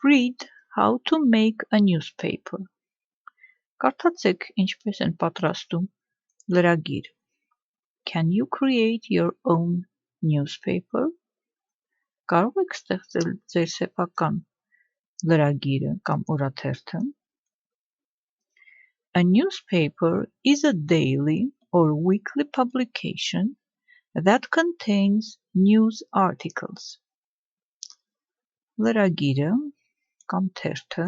Read how to make a newspaper. Կարդացեք ինչպես են պատրաստում լրագիր. Can you create your own newspaper? Կարող եք ստեղծել ձեր սեփական լրագիրը կամ օրաթերթը. A newspaper is a daily or weekly publication that contains news articles. Լրագիրը կամ թերթը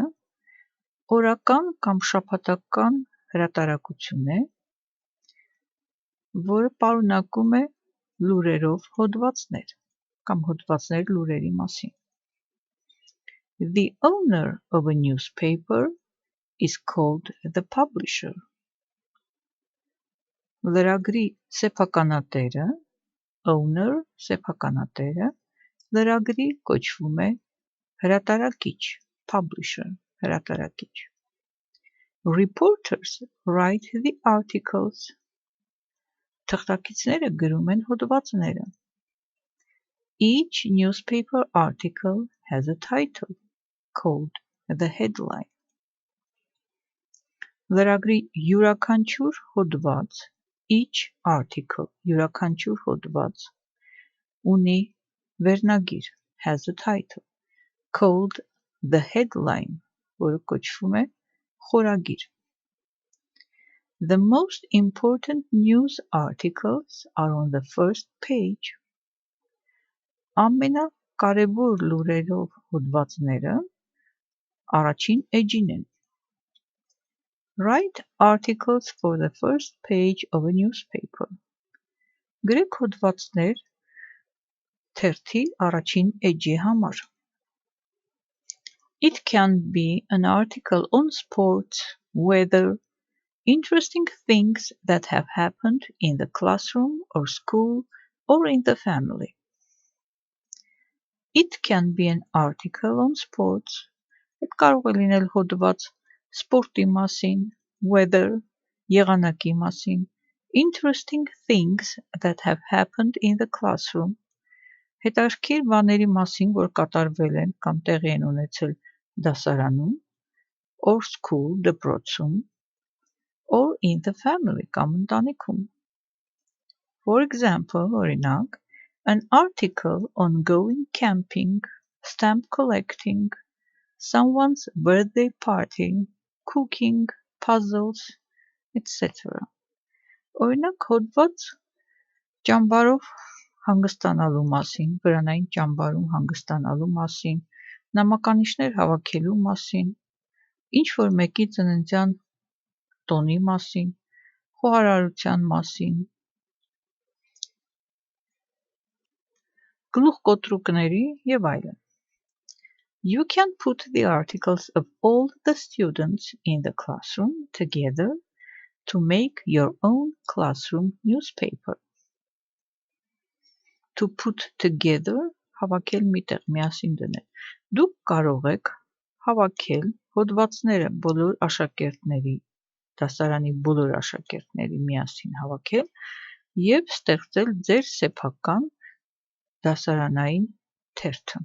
օրական կամ շաբաթական հրատարակություն է, որը պարունակում է լուրերով հոդվածներ կամ հոդվածներ լուրերի մասին. The owner of a newspaper is called the publisher. Լրագրի սեփականատերը, owner սեփականատերը, լրագրի կոչվում է հրատարակիչ, publisher, հրատարակիչ. Reporters write the articles. Թղթակիցները գրում են հոդվածները. Each newspaper article has a title called the headline. Լրագրի յուրաքանչյուր հոդված, each article, յուրաքանչյուր հոդված, ունի վերնագիր, has a title, called the headline, որը կոչվում է խորագիր. The most important news articles are on the first page. Ամենակարևոր լուրերով հոդվածները առաջին էջին են. Write articles for the first page of a newspaper. Գրեք հոդվածներ թերթի առաջին էջի համար. It can be an article on sports, weather, interesting things that have happened in the classroom or school or in the family. It can be an article on sports. Այդ կարող է լինել հոդված սպորտի մասին, weather, եղանակի մասին, interesting things that have happened in the classroom. Հետաքրքիր բաների մասին, որ կատարվել են կամ տեղի են ունեցել դասարանում, or school, դպրոցում, or in the family, կամ ընտանիքում. For example, օրինակ, an article on going camping, stamp collecting, someone's birthday party, cooking, puzzles, etc. Օրինակ, հոդված ճամբարով հանգստանալու մասին, վրանային ճամբարում հանգստանալու մասին, նամականիշներ հավաքելու մասին, ինչ-որ մեկի ծննդյան տոնի մասին, խոհարարության մասին, գլուխկոտրուկների և այլն. You can put the articles of all the students in the classroom together to make your own classroom newspaper. To put together, հավաքել միտեղ, միասին դնել. Դուք կարող եք հավաքել հոդվածները բոլոր աշակերտների, դասարանի բոլոր աշակերտների միասին հավաքել և ստեղծել ձեր սեփական դասարանային թերթը.